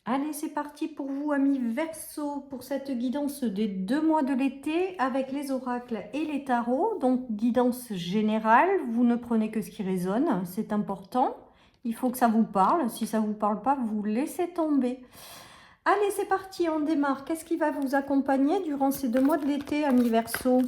Allez, c'est parti pour vous, amis Verseau, pour cette guidance des 2 mois de l'été avec les oracles et les tarots. Donc, guidance générale, vous ne prenez que ce qui résonne, c'est important. Il faut que ça vous parle. Si ça ne vous parle pas, vous laissez tomber. Allez, c'est parti, on démarre. Qu'est-ce qui va vous accompagner durant ces 2 mois de l'été, amis Verseau?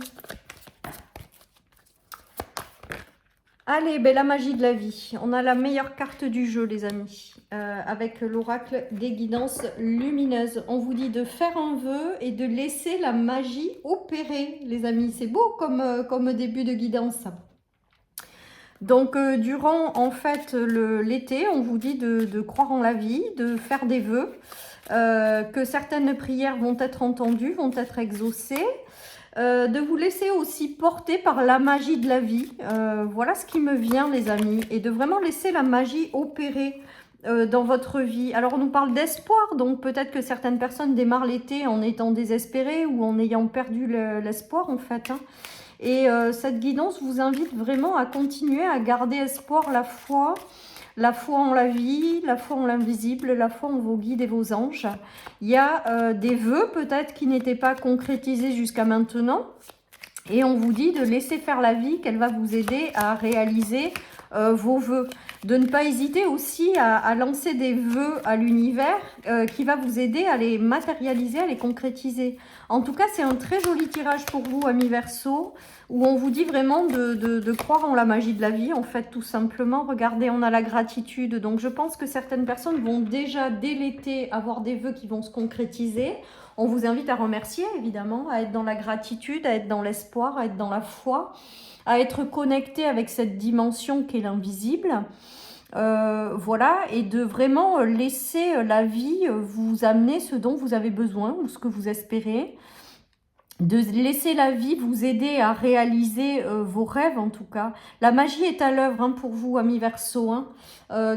Allez, ben, la magie de la vie. On a la meilleure carte du jeu, les amis, avec l'oracle des guidances lumineuses. On vous dit de faire un vœu et de laisser la magie opérer, les amis. C'est beau comme début de guidance. Donc, durant, en fait, l'été, on vous dit de croire en la vie, de faire des vœux, que certaines prières vont être entendues, vont être exaucées. De vous laisser aussi porter par la magie de la vie. Voilà ce qui me vient, les amis. Et de vraiment laisser la magie opérer dans votre vie. Alors, on nous parle d'espoir. Donc, peut-être que certaines personnes démarrent l'été en étant désespérées ou en ayant perdu l'espoir, en fait. Hein. Et cette guidance vous invite vraiment à continuer à garder espoir, la foi en la vie, la foi en l'invisible, la foi en vos guides et vos anges. Il y a des vœux peut-être qui n'étaient pas concrétisés jusqu'à maintenant. Et on vous dit de laisser faire la vie, qu'elle va vous aider à réaliser vos vœux. De ne pas hésiter aussi à lancer des vœux à l'univers qui va vous aider à les matérialiser, à les concrétiser. En tout cas, c'est un très joli tirage pour vous, amis Verseau, où on vous dit vraiment de croire en la magie de la vie, en fait, tout simplement. Regardez, on a la gratitude. Donc, je pense que certaines personnes vont déjà, dès l'été, avoir des vœux qui vont se concrétiser. On vous invite à remercier, évidemment, à être dans la gratitude, à être dans l'espoir, à être dans la foi, à être connecté avec cette dimension qu'est l'invisible. Voilà, et de vraiment laisser la vie vous amener ce dont vous avez besoin ou ce que vous espérez. De laisser la vie vous aider à réaliser vos rêves, en tout cas. La magie est à l'œuvre hein, pour vous, amis Verseau. Hein.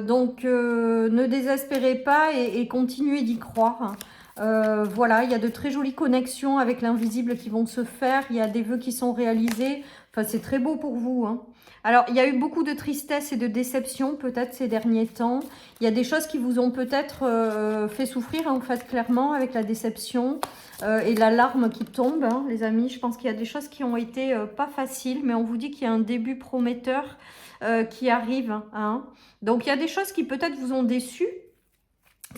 Donc, ne désespérez pas et continuez d'y croire. Voilà, il y a de très jolies connexions avec l'invisible qui vont se faire. Il y a des vœux qui sont réalisés. Enfin, c'est très beau pour vous. Hein. Alors, il y a eu beaucoup de tristesse et de déception peut-être ces derniers temps. Il y a des choses qui vous ont peut-être fait souffrir, en fait, clairement, avec la déception et la larme qui tombe, hein, les amis. Je pense qu'il y a des choses qui ont été pas faciles, mais on vous dit qu'il y a un début prometteur qui arrive. Hein. Donc, il y a des choses qui peut-être vous ont déçu,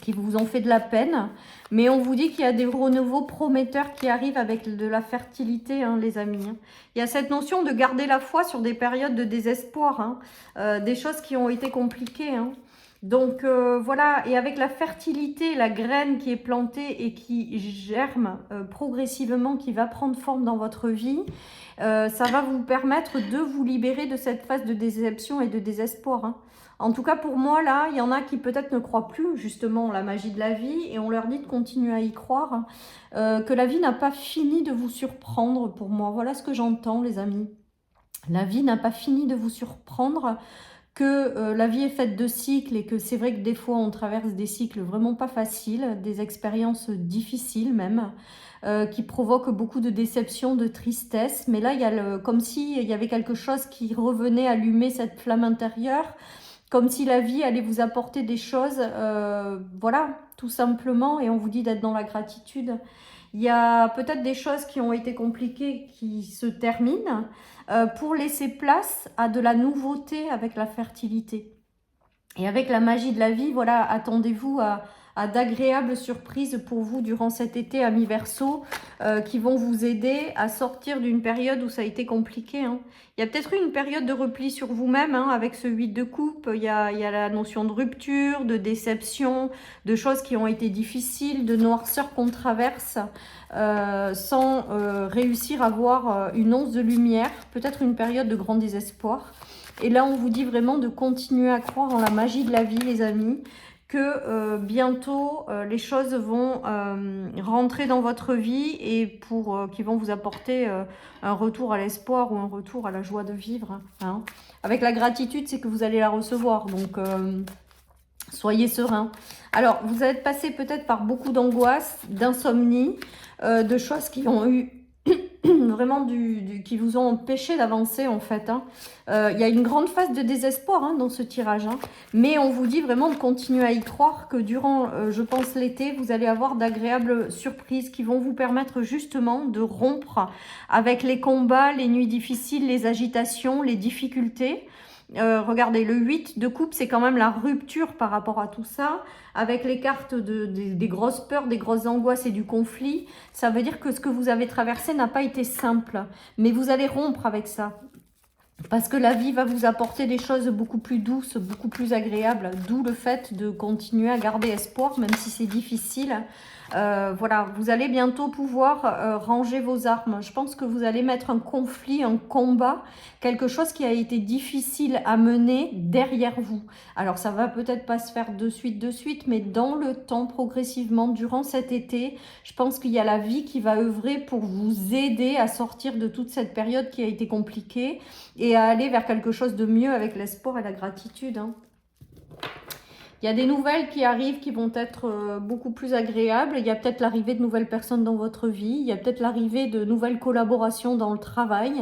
qui vous ont fait de la peine, mais on vous dit qu'il y a des renouveaux prometteurs qui arrivent avec de la fertilité, hein, les amis. Il y a cette notion de garder la foi sur des périodes de désespoir, hein, des choses qui ont été compliquées. Hein. Donc voilà, et avec la fertilité, la graine qui est plantée et qui germe progressivement, qui va prendre forme dans votre vie, ça va vous permettre de vous libérer de cette phase de déception et de désespoir. Hein. En tout cas, pour moi, là, il y en a qui peut-être ne croient plus justement en la magie de la vie et on leur dit de continuer à y croire, que la vie n'a pas fini de vous surprendre pour moi. Voilà ce que j'entends, les amis. La vie n'a pas fini de vous surprendre, que la vie est faite de cycles et que c'est vrai que des fois, on traverse des cycles vraiment pas faciles, des expériences difficiles même, qui provoquent beaucoup de déception, de tristesse. Mais là, il y a comme s'il y avait quelque chose qui revenait allumer cette flamme intérieure, comme si la vie allait vous apporter des choses, voilà, tout simplement, et on vous dit d'être dans la gratitude. Il y a peut-être des choses qui ont été compliquées qui se terminent pour laisser place à de la nouveauté avec la fertilité. Et avec la magie de la vie, voilà, attendez-vous à d'agréables surprises pour vous durant cet été, amis Verseau, qui vont vous aider à sortir d'une période où ça a été compliqué. Hein. Il y a peut-être eu une période de repli sur vous-même, hein, avec ce 8 de coupe. Il y a la notion de rupture, de déception, de choses qui ont été difficiles, de noirceur qu'on traverse, sans réussir à voir une once de lumière. Peut-être une période de grand désespoir. Et là, on vous dit vraiment de continuer à croire en la magie de la vie, les amis, que bientôt, les choses vont rentrer dans votre vie et qui vont vous apporter un retour à l'espoir ou un retour à la joie de vivre. Hein. Avec la gratitude, c'est que vous allez la recevoir, donc soyez serein. Alors, vous êtes passé peut-être par beaucoup d'angoisse, d'insomnie, de choses qui ont eu vraiment qui vous ont empêché d'avancer en fait. Hein. Il y a une grande phase de désespoir hein, dans ce tirage. Hein. Mais on vous dit vraiment de continuer à y croire que durant, je pense, l'été, vous allez avoir d'agréables surprises qui vont vous permettre justement de rompre avec les combats, les nuits difficiles, les agitations, les difficultés. Regardez, le 8 de coupe, c'est quand même la rupture par rapport à tout ça. Avec les cartes des grosses peurs, des grosses angoisses et du conflit, ça veut dire que ce que vous avez traversé n'a pas été simple. Mais vous allez rompre avec ça. Parce que la vie va vous apporter des choses beaucoup plus douces, beaucoup plus agréables. D'où le fait de continuer à garder espoir, même si c'est difficile. Voilà, vous allez bientôt pouvoir ranger vos armes. Je pense que vous allez mettre un conflit, un combat, quelque chose qui a été difficile à mener derrière vous. Alors ça va peut-être pas se faire de suite, mais dans le temps, progressivement, durant cet été, je pense qu'il y a la vie qui va œuvrer pour vous aider à sortir de toute cette période qui a été compliquée et à aller vers quelque chose de mieux avec l'espoir et la gratitude. Hein. Il y a des nouvelles qui arrivent qui vont être beaucoup plus agréables. Il y a peut-être l'arrivée de nouvelles personnes dans votre vie. Il y a peut-être l'arrivée de nouvelles collaborations dans le travail.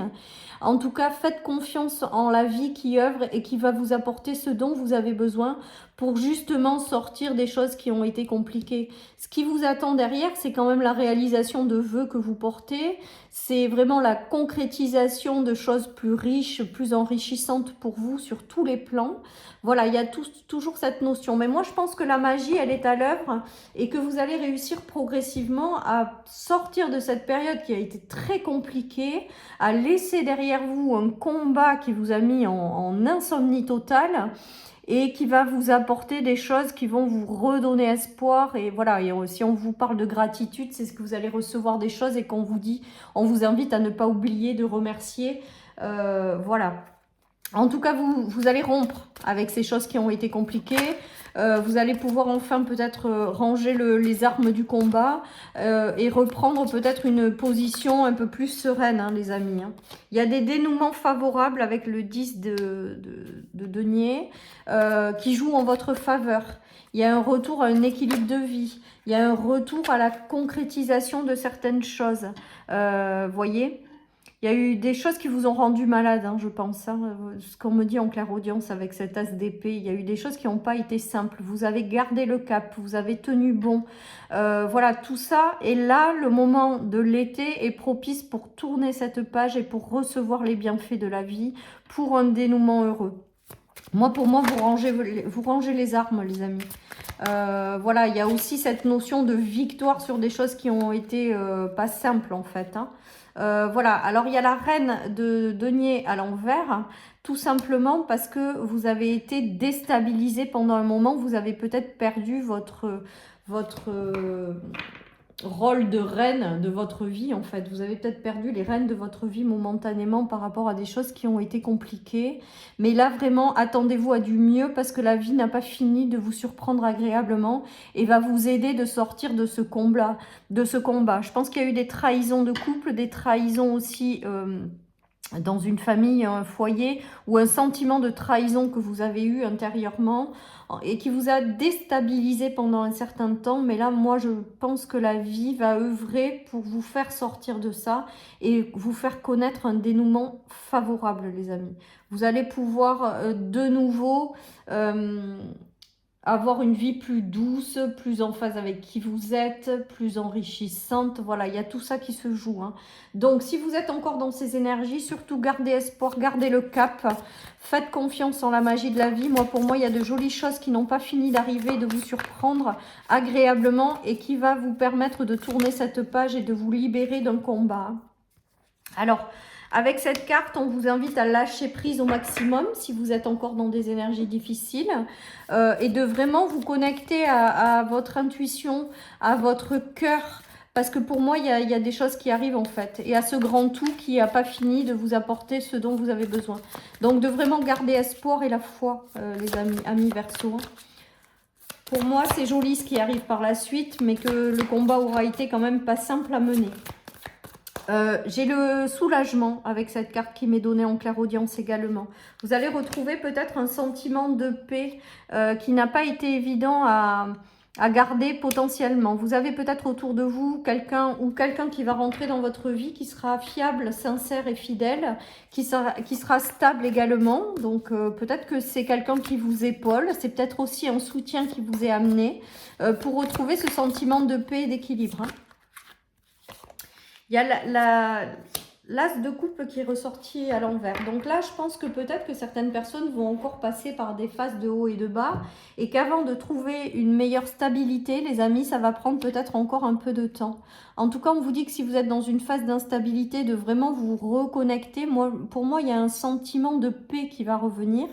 En tout cas, faites confiance en la vie qui œuvre et qui va vous apporter ce dont vous avez besoin pour justement sortir des choses qui ont été compliquées. Ce qui vous attend derrière, c'est quand même la réalisation de vœux que vous portez. C'est vraiment la concrétisation de choses plus riches, plus enrichissantes pour vous sur tous les plans. Voilà, il y a toujours cette notion. Mais moi, je pense que la magie, elle est à l'œuvre et que vous allez réussir progressivement à sortir de cette période qui a été très compliquée, à laisser derrière vous un combat qui vous a mis en insomnie totale et qui va vous apporter des choses qui vont vous redonner espoir. Et voilà, et si on vous parle de gratitude, c'est ce que vous allez recevoir des choses et qu'on vous dit, on vous invite à ne pas oublier de remercier. Voilà. En tout cas, vous allez rompre avec ces choses qui ont été compliquées. Vous allez pouvoir enfin peut-être ranger les armes du combat et reprendre peut-être une position un peu plus sereine, hein, les amis. Hein. Il y a des dénouements favorables avec le 10 de denier qui jouent en votre faveur. Il y a un retour à un équilibre de vie. Il y a un retour à la concrétisation de certaines choses. Voyez ? Il y a eu des choses qui vous ont rendu malade, hein, je pense. Hein, ce qu'on me dit en clairaudience avec cet as d'épée. Il y a eu des choses qui n'ont pas été simples. Vous avez gardé le cap, vous avez tenu bon. Voilà, tout ça. Et là, le moment de l'été est propice pour tourner cette page et pour recevoir les bienfaits de la vie, pour un dénouement heureux. Pour moi, vous rangez les armes, les amis. Voilà, il y a aussi cette notion de victoire sur des choses qui ont été pas simples, en fait. Hein. Voilà, alors il y a la reine de denier à l'envers, tout simplement parce que vous avez été déstabilisé pendant un moment, vous avez peut-être perdu votre rôle de reine de votre vie en fait. Vous avez peut-être perdu les rênes de votre vie momentanément par rapport à des choses qui ont été compliquées. Mais là vraiment, attendez-vous à du mieux parce que la vie n'a pas fini de vous surprendre agréablement et va vous aider de sortir de ce combat. Je pense qu'il y a eu des trahisons de couple, des trahisons aussi dans une famille, un foyer, ou un sentiment de trahison que vous avez eu intérieurement et qui vous a déstabilisé pendant un certain temps. Mais là, moi, je pense que la vie va œuvrer pour vous faire sortir de ça et vous faire connaître un dénouement favorable, les amis. Vous allez pouvoir de nouveau avoir une vie plus douce, plus en phase avec qui vous êtes, plus enrichissante. Voilà, il y a tout ça qui se joue. Hein. Donc, si vous êtes encore dans ces énergies, surtout gardez espoir, gardez le cap. Faites confiance en la magie de la vie. Pour moi, il y a de jolies choses qui n'ont pas fini d'arriver, de vous surprendre agréablement et qui va vous permettre de tourner cette page et de vous libérer d'un combat. Alors, avec cette carte, on vous invite à lâcher prise au maximum si vous êtes encore dans des énergies difficiles et de vraiment vous connecter à votre intuition, à votre cœur. Parce que pour moi, il y a des choses qui arrivent en fait. Et à ce grand tout qui n'a pas fini de vous apporter ce dont vous avez besoin. Donc de vraiment garder espoir et la foi, les amis Verseau. Pour moi, c'est joli ce qui arrive par la suite, mais que le combat aura été quand même pas simple à mener. J'ai le soulagement avec cette carte qui m'est donnée en clairaudience également. Vous allez retrouver peut-être un sentiment de paix qui n'a pas été évident à garder potentiellement. Vous avez peut-être autour de vous quelqu'un qui va rentrer dans votre vie, qui sera fiable, sincère et fidèle, qui sera stable également. Donc peut-être que c'est quelqu'un qui vous épaule, c'est peut-être aussi un soutien qui vous est amené pour retrouver ce sentiment de paix et d'équilibre. Il y a l'as de coupe qui est ressorti à l'envers. Donc là, je pense que peut-être que certaines personnes vont encore passer par des phases de haut et de bas et qu'avant de trouver une meilleure stabilité, les amis, ça va prendre peut-être encore un peu de temps. En tout cas, on vous dit que si vous êtes dans une phase d'instabilité, de vraiment vous reconnecter, pour moi, il y a un sentiment de paix qui va revenir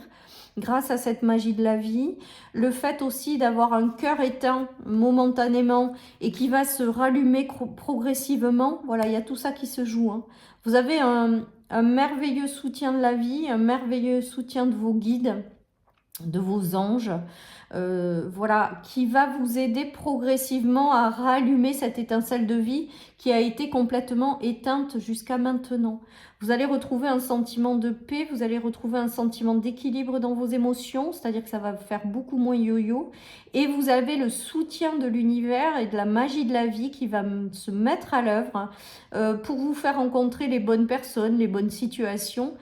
grâce à cette magie de la vie. Le fait aussi d'avoir un cœur éteint momentanément et qui va se rallumer progressivement. Voilà, il y a tout ça qui se joue. Hein. Vous avez un merveilleux soutien de la vie, un merveilleux soutien de vos guides, de vos anges, voilà, qui va vous aider progressivement à rallumer cette étincelle de vie qui a été complètement éteinte jusqu'à maintenant. Vous allez retrouver un sentiment de paix, vous allez retrouver un sentiment d'équilibre dans vos émotions, c'est-à-dire que ça va faire beaucoup moins yo-yo, et vous avez le soutien de l'univers et de la magie de la vie qui va se mettre à l'œuvre pour vous faire rencontrer les bonnes personnes, les bonnes situations,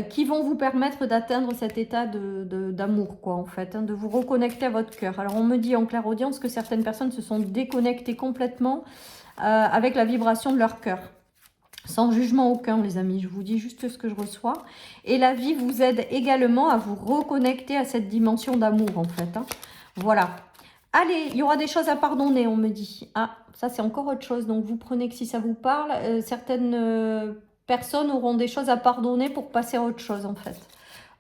qui vont vous permettre d'atteindre cet état d'amour, quoi, en fait, hein, de vous reconnecter à votre cœur. Alors, on me dit en clairaudience que certaines personnes se sont déconnectées complètement avec la vibration de leur cœur. Sans jugement aucun, les amis, je vous dis juste ce que je reçois. Et la vie vous aide également à vous reconnecter à cette dimension d'amour, en fait. Hein. Voilà. Allez, il y aura des choses à pardonner, on me dit. Ah, ça, c'est encore autre chose. Donc, vous prenez que si ça vous parle, certaines personnes auront des choses à pardonner pour passer à autre chose, en fait.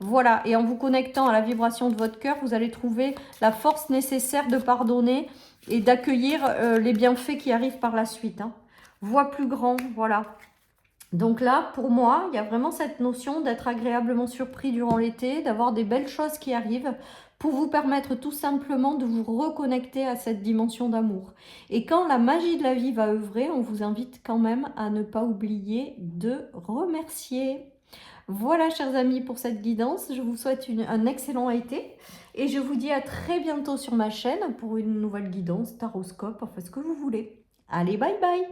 Voilà. Et en vous connectant à la vibration de votre cœur, vous allez trouver la force nécessaire de pardonner et d'accueillir les bienfaits qui arrivent par la suite. Hein. Voix plus grand, voilà. Donc là, pour moi, il y a vraiment cette notion d'être agréablement surpris durant l'été, d'avoir des belles choses qui arrivent pour vous permettre tout simplement de vous reconnecter à cette dimension d'amour. Et quand la magie de la vie va œuvrer, on vous invite quand même à ne pas oublier de remercier. Voilà, chers amis, pour cette guidance. Je vous souhaite un excellent été et je vous dis à très bientôt sur ma chaîne pour une nouvelle guidance, taroscope, enfin ce que vous voulez. Allez, bye bye!